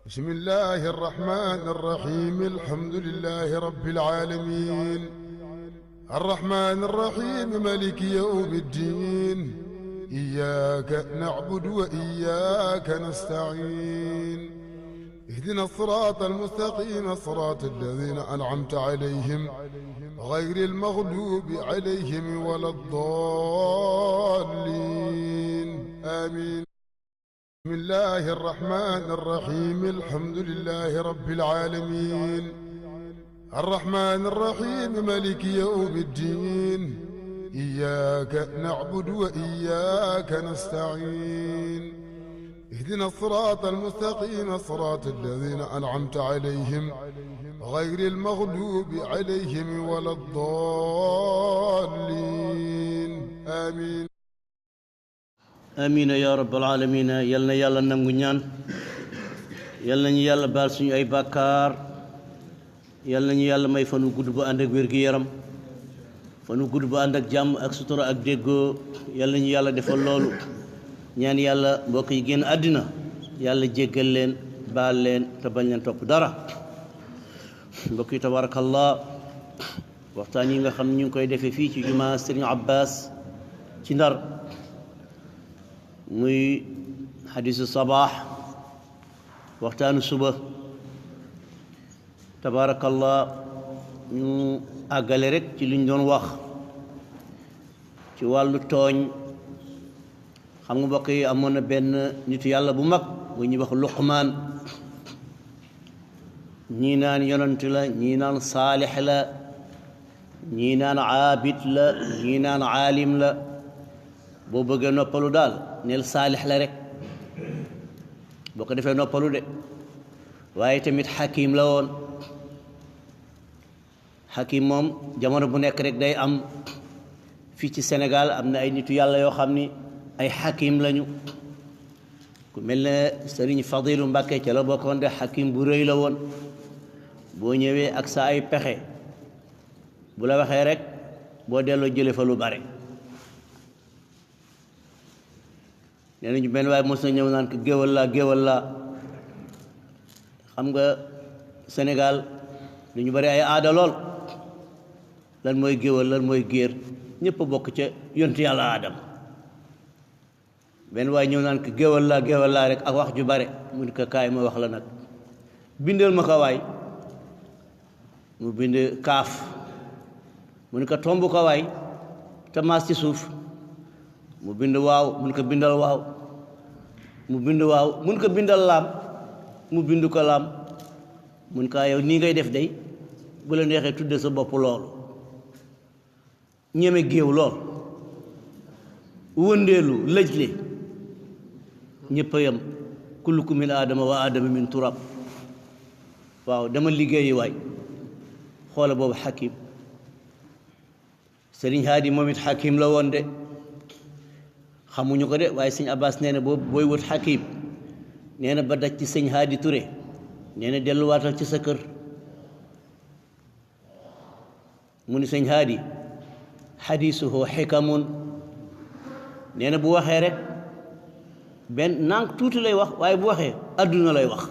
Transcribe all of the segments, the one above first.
بسم الله الرحمن الرحيم الحمد لله رب العالمين الرحمن الرحيم مالك يوم الدين إياك نعبد وإياك نستعين اهدنا الصراط المستقيم صراط الذين أنعمت عليهم غير المغلوب عليهم ولا الضالين آمين. بسم الله الرحمن الرحيم الحمد لله رب العالمين الرحمن الرحيم مالك يوم الدين إياك نعبد وإياك نستعين اهدنا الصراط المستقيم صراط الذين أنعمت عليهم غير المغلوب عليهم ولا الضالين آمين. amiin yaa rabbal aalamiin yal na yàlla nangu ñaan yal nañu yàlla baal suñu ay bàkkaar yal nañu yàlla may fanu gudd bu ànd ak wér-gi-yaram fanu gudd bu ànd ak jàmm ak sutura ak déggoo yal nañu yàlla defal loolu ñaan yàlla mbokk yi génn àddina yàlla jéggal leen baal leen te bañ leen topp dara mbokk yi tabarakallah waxtaan yi nga xam ñu ngi koy defee fii ci jumaa Serigne Abbas ci Ndar muy xadisu sabaax waxtaanu suba tabaarakallah ñu àggale rek ci liñ doon wax ci wàllu tooñ xam nga mbokk yi amoon na benn nitu yàlla bu mag bu ñuy wax Luqmaan ñii naan yonent la ñii naan saalix la ñii naan aabid la ñii naan aalim la boo bëggee noppalu daal neel saalix la rek boo ko defee noppalu de waaye tamit xakim la woon xakim moom jamono bu nekk rek day am fii ci Sénégal am na ay nitu yàlla yoo xam ni ay xakim lañu ku mel ne Sëriñ Fadilu Mbàkke ca la bokkoon de xakim bu rëy la woon boo ñëwee ak sa ay pexe bu la waxee rek boo delloo jële fa lu bare nee nañu benn waaye mos na ñëw naan ko géwal laa xam nga Sénégal lu ñu bari ay aada lool lan mooy géwal lan mooy géer ñëpp a bokk ca yontu yàlla Aadam benn waaye ñëw naan ko géwal laa rek ak wax ju bare mu ne ko kaay ma wax la nag bindal ma ko waay mu bind kaaf mu ne ko tomb ko waay te maas ci suuf mu bind waaw mun ko bindal waaw mu bind waaw mun ko bindal laam mu bind ko laam mun kaa yow nii ngay def day bu la neexee tudde sa bopp loolu ñeme géew lool wëndeelu lëjle ñëpp a yem kullukum min aadama wa aadama min turab waaw dama liggéeyi waay xoola boobu xakim Sëriñ Haadi moom it xakim la woon de xamuñu ko de waaye sëñ Abbas nee na booy wut xakim nee na ba daj ci sëñ Haadi Touré nee na delluwaatal ci sa kër mu ni sëñ Haadi xadiisuhu xikamun nee na bu waxee rek benn nànk tuuti lay wax waaye bu waxee adduna lay wax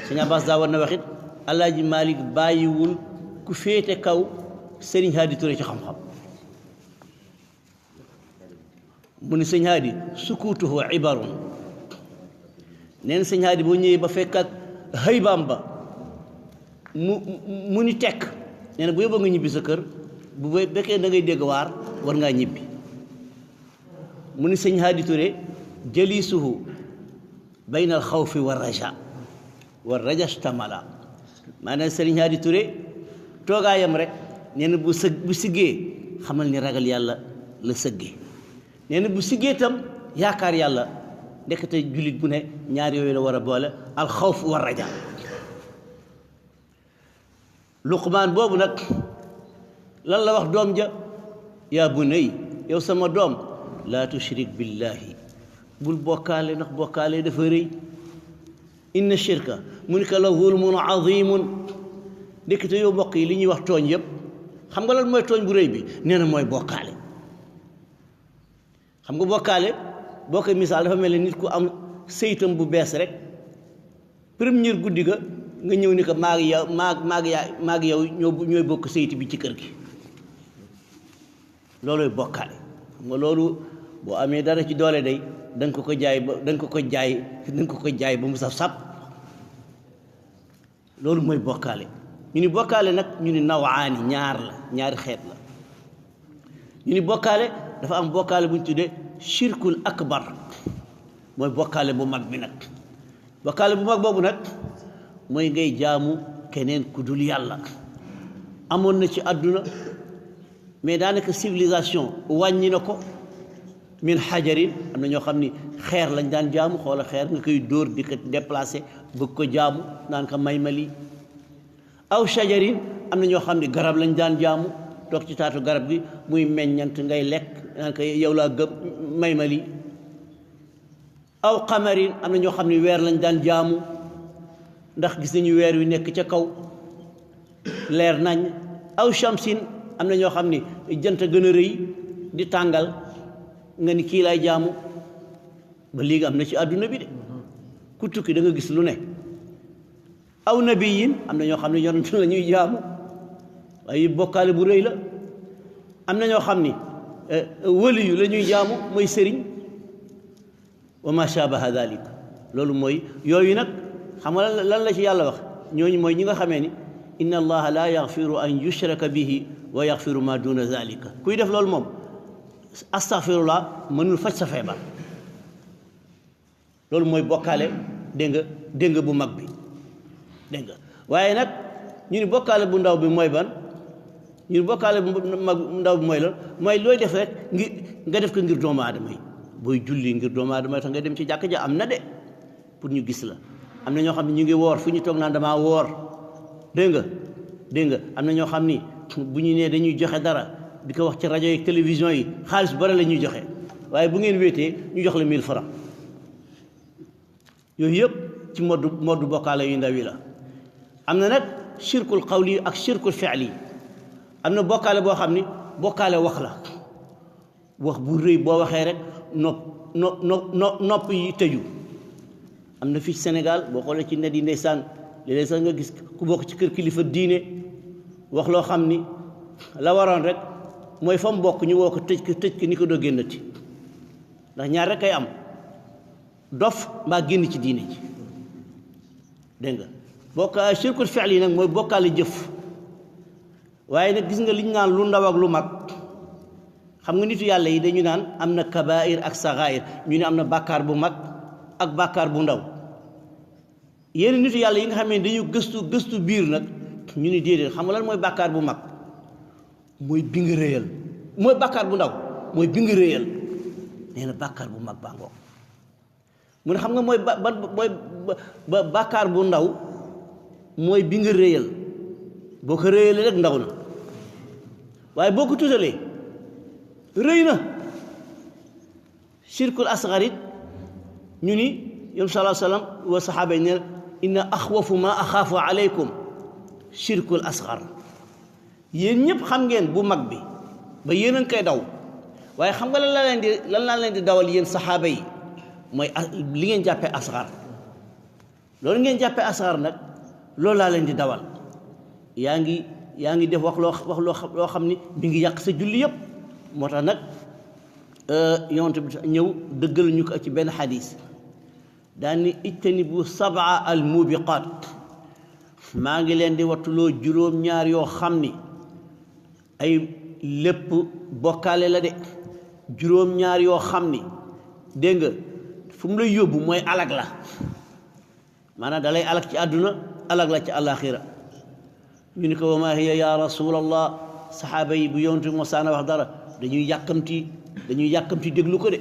sëñ Abbas daa war na wax it Alaaji Malik bàyyiwul ku féete kaw sëriñ Haadi Touré ci xam-xam mu ni sëñ Haadi sukuutuhu ibarun nee na sëñ Haadi boo ñëwee ba fekk ak xëybaam ba mu ni tekk nee na bu yóbba nga ñibbi sa kër bu bekkee da ngay dégg waar war ngaa ñibbi mu ni sëñ Haadi Touré jëlisuhu bayna al xawfi wa raja stamala maanaam sëriñ Haadi Touré toogaayam rek nee na bu siggee xamal ni ragal yàlla la sëggee nee na bu siggee itam yaakaar yàlla ndekete jullit bu ne ñaar yooyu la war a boole alxawf wa raja Luqmaan boobu nag lan la wax doom ja yaa bunay yow sama doom laa tushrik billahi bul bokkaale ndax bokkaale dafa rëy inna shirka mu ni ko la zulmun azimun ndekete yow mbokk yi li ñuy wax tooñ yëpp xam nga lan mooy tooñ bu rëy bi nee na mooy bokkaale xam nga bokkaale boo koy misaal dafa mel ni nit ku am sëyitam bu bees rek première guddi ga nga ñëw ni ko maag yow ñooy bokk sëyti bi ci kër gi looluy bokkaale xam nga loolu boo amee dara ci doole day da nga ko jaay ba mu saf loolu mooy bokkaale ñu ni bokkaale nag ñu ni nawaani ñaari xeet la ñu ni bokkaale dafa am bokkaale bu ñu tuddee shirkul akbar mooy bokkaale bu mag bi nag bokkaale bu mag boobu nag mooy ngay jaamu keneen ku dul yàlla amoon na ci àdduna mais daanaka civilisation wàññi na ko min xajarin am na ñoo xam ni xeer lañ daan jaamu xoola xeer nga koy dóor di ko déplacé bëgg ko jaamu naan ko may ma lii aw shajarin am na ñoo xam ni garab lañ daan jaamu toog ci taatu garab gi muy meññant ngay lekk naan ko yow laa gëm may ma lii aw qamarin am na ñoo xam ni weer lañ daan jaamu ndax gis nañu weer wi nekk ca kaw leer nañ aw shamsin am na ñoo xam ni jant gën a rëy di tàngal nga ni kii lay jaamu ba léegi am na ci àdduna bi de ku tukki da nga gis lu ne aw nabiyin am na ñoo xam ne yonent la ñuy jaamu waaye bokkaale bu rëy la am na ñoo xam ni waliyu la ñuy jaamu mooy sëriñ wa ma shabaha dalik loolu mooy yooyu nag xam nga lan la ci yàlla wax ñooñu mooy ñi nga xamee ni inna allaha la yaxfiru an yushraka bihi wa yaxfiru ma duna zalika kuy def loolu moom astaghfirullah mënul faj sa feebar loolu mooy bokkaale dégg nga bu mag bi dégg nga waaye nag ñu ni bokkaale bu ndaw bi mooy ban ñu ni bokkaale bu ndaw bi mooy lan mooy looy def rek nga def ko ngir doomu aadama yi booy julli ngir doomu aadama yi tax nga dem ci jàkk ja am na de pour ñu gis la am na ñoo xam ne ñu ngi woor fu ñu toog naan damaa woor dégg nga am na ñoo xam ni bu ñu nee dañuy joxe dara di ko wax ci rajo yi télévision yi xaalis bu bari la ñuy joxe waaye bu ngeen wéetee ñu jox la 1000 francs yooyu yëpp ci moddu bokkaale yu ndaw yi la am na nag shirkul qawli ak shirkul fi'li am na bokkaale boo xam ni bokkaale wax la wax bu rëy boo waxee rek nopp yi tëju am na fii Sénégal boo xoolee ci net yi ndeysaan léeg-léeg sax nga gis ku bokk ci kër kilifa diine wax loo xam ni la waroon rek mooy fa mu bokk ñu woo ko tëj ko ni ko doo génnati ndax ñaar rek kay am dof mbaa génn ci diine ji dégg nga bokka shirkul fi'li yi nag mooy bokkaale jëf waaye nag gis nga liñ naan lu ndaw ak lu mag xam nga nitu yàlla yi dañu naan am na kabair ak sagair ñu ne am na bàkkaar bu mag ak bàkkaar bu ndaw yéen nitu yàlla yi nga xam ne dañu gëstu biir nag ñu ni déedéet xam nga lan mooy bàkkaar bu mag mooy bi nga réyal mooy bàkkaar bu ndaw mooy bi nga réyal nee na bàkkaar bu mag baa ngoog mu ne xam nga mooy ba bàkkaar bu ndaw mooy bi nga réyal boo ko réyalee rek ndaw na waaye boo ko tuutalee rëy na shirkul asgar it ñu ni yom salaa sallam wa saxaaba yi ne inna axwafu ma axaafu aleykum shirkul asgar yéen ñëpp xam ngeen bu mag bi ba yéen a ngi koy daw waaye xam nga lan laa leen di dawal yéen saxaaba yi mooy li ngeen jàppee asgar loolu ngeen jàppee asgar nag loolu laa leen di dawal yaa ngi def wax loo xam ni mi ngi yàq sa julli yëpp moo tax nag yonent bi ñëw dëggal ñu ko ci benn xadis daan ni ijtanibu sab'a al mubiqat maa ngi leen di wattuloo juróom-ñaar yoo xam ni ay lépp bokkaale la de juróom-ñaar yoo xam ni dégg nga fu mu lay yóbbu mooy alag la maanaam da lay alag ci àdduna alag la ci àllaaxira ñu ni ko wa maa hiya ya rasulallah saxaaba yi bu yonent bi mosaana wax dara dañuy yàkkamti déglu ko de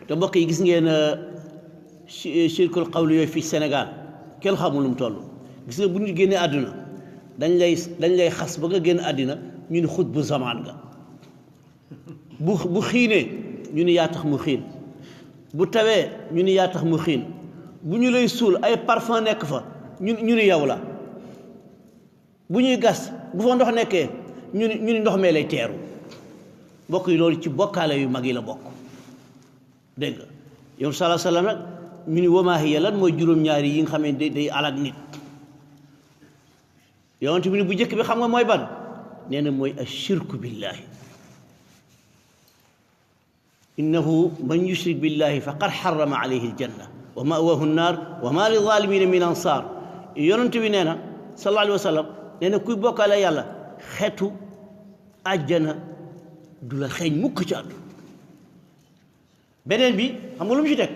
te mbokk yi gis ngeen shirkul qawli yooyu fii Sénégal kenn xamul lu mu toll gis nga bu ñu génnee àdduna dañ lay xas ba nga génn àddina ñu ni xutbu zamaan nga bu xiinee ñu ni yaa tax mu xiin bu tawee ñu ni yaa tax mu xiin bu ñu lay suul ay parfum nekk fa ñu ni yow la bu ñuy gas bu fa ndox nekkee ñu ni ndox mee lay teeru mbokk yi loolu ci bokkaale yu mag yi la bokk dégg nga yow salaa salaam nag mu ni wamaa hiya lan mooy juróom-ñaari yi nga xam ne day alag nit yonent bi ni bu njëkk bi xam nga mooy ban nee na mooy ashirku billahi innahu man yushrik billahi faqad harrama alayhi aljanna wa ma'wahu an-nar wa ma lizalimina min ansar yonent bi nee na sallallahu alayhi wa sallam nee na kuy bokkaale yàlla xeetu àjjana du la xeeñ mukk ci àddu beneen bi xam nga lu mu ci teg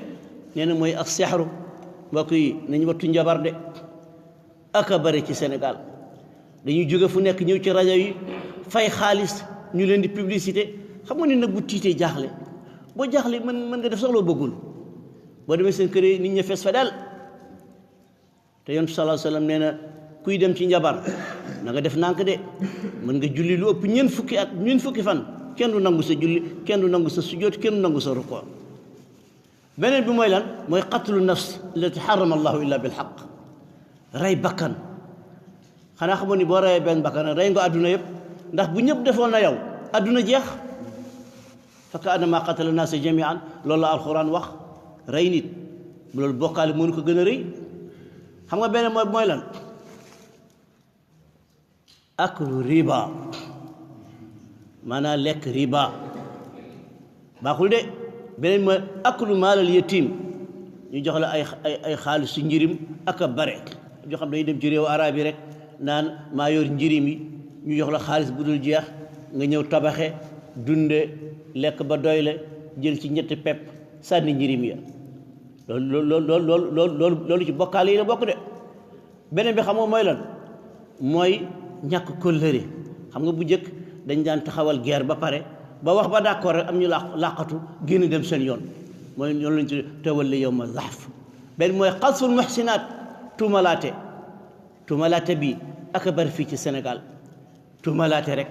nee na mooy ak sexru mbokk yi nañu wattu njabar de aka bare ci Sénégal dañuy jóge fu nekk ñëw ci rajo yi fay xaalis ñu leen di publicité xam nga ni nag bu tiitee jaaxle boo jaaxle mën nga def sax loo bëggul boo demee seen kër yi nit ñi fees fa del te yonent sallallahu alayhi wasallam nee na kuy dem ci njabar na nga def nànk de mën nga julli lu ëpp ñeent fukki fan kenn du nangu sa julli kenn du nangu sa sujjóot kenn du nangu sa rukkoo beneen bi mooy lan mooy qatlu nafs allati harrama allahu illa bil haqq rey bakkan xanaa xamoon ni boo reyee benn bakkan rey nga àdduna yëpp ndax bu ñëpp defoon na yow àdduna jeex fa kaannama qatala naasa jamian loolu la alxuraan wax rey nit loolu bokkaale mënu ko gën a rëy xam nga beneen mooy lan aklu riba maanaam lekk riba baaxul de beneen mooy aklu maalal yatim ñu jox la ay xaalis su njirim ak a bare joo xam dañuy dem ci réewu arab yi rek naan maa yor njirim yi ñu jox la xaalis bu dul jeex nga ñëw tabaxe dunde lekk ba doyle jël ci ñetti pepp sànni njirim ya loolu ci bokkaale yi la bokk de beneen bi xam nga mooy lan mooy ñàkk kóllëre xam nga bu njëkk dañ daan taxawal guerre ba pare ba wax ba d'accord rek am ñu làqatu génn dem seen yoon mooy yoon lañ ci tawalli yawma zahf benn mooy xasful muhsinaat tuumalaate bi ak a bari fii ci Sénégal tuumalaate rek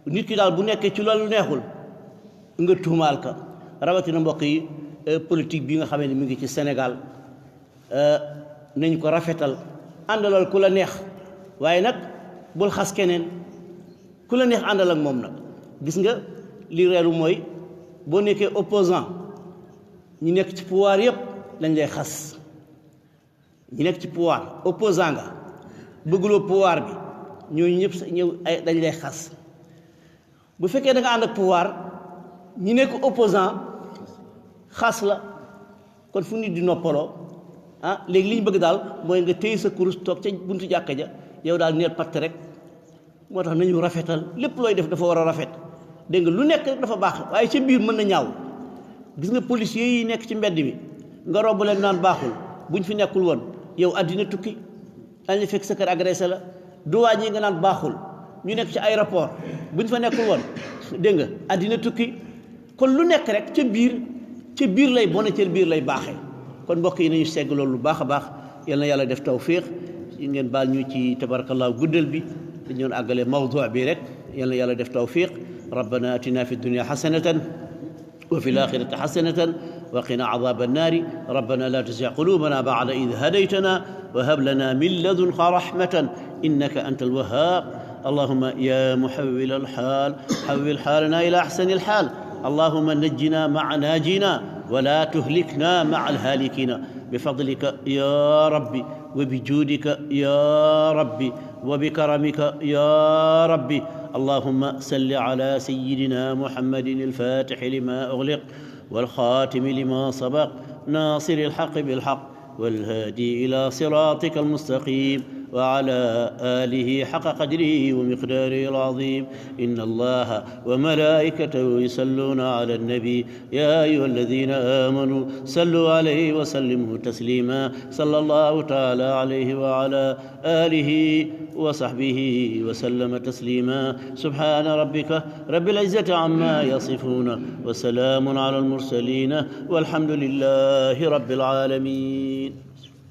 nit ki daal bu nekkee ci loolu neexul nga tuumaal ka rawatina mbokk yi politique bi nga xamee ne mi ngi ci Sénégal nañ ko rafetal àndalal ku la neex waaye nag bul xas keneen ku la neex àndal ak moom nag gis nga li reelu mooy boo nekkee opposant ñi nekk ci pouvoir yëpp lañ lay xas ñi nekk ci pouvoir opposant nga bëgguloo pouvoir bi ñooñu ñëpp ñëw ay dañ lay xas bu fekkee da nga ànd ak pouvoir ñi nekk opposant xas la kon fu nit di noppaloo léegi li ñu bëgg daal mooy nga téye sa kurus toog ca buntu jàkka ja yow daal neet patt rek moo tax nañu rafetal lépp looy def dafa war a rafet dégg nga lu nekk rek dafa baax waaye ca biir mën na ñaaw gis nga policiers yi nekk ci mbedd mi nga romb leen naan baaxul buñ fi nekkul woon yow àddina tukki dañ la fekk sa kër agressé la duwaañ yi nga naan baaxul ñu nekk ci aéroport buñ fa nekkul woon dégg nga àddina tukki kon lu nekk rek ca biir lay bone ca biir lay baaxee kon mbokk yi nañu segg loolu lu baax a baax yal na yàlla def tawfiq yi ngeen baal ñu ci tabarakallahu guddal bi dañu doon àggale mawdu bi rek yal na yàlla def tawfiq rabbana atina fi dunya hasanatan wa fi l-akhirati hasanatan wa qina adhaba an-nari rabbana la tuzigh qulubana ba'da idh hadaytana wa hab lana min ladunka rahmatan innaka antal wahhab allahumma ya muhawwil al-hal hawwil halana ila ahsani al-hal اللهم نجنا مع ناجينا ولا تهلكنا مع الهالكين بفضلك يا ربي وبجودك يا ربي وبكرمك يا ربي اللهم صل على سيدنا محمد الفاتح لما أغلق والخاتم لما سبق ناصر الحق بالحق والهادي إلى صراطك المستقيم وعلى آله حق قدره ومقداره العظيم إن الله وملائكته يصلون على النبي يا أيها الذين آمنوا صلوا عليه وسلموا تسليما صلى الله تعالى عليه وعلى آله وصحبه وسلم تسليما سبحان ربك رب العزة عما يصفون وسلام على المرسلين والحمد لله رب العالمين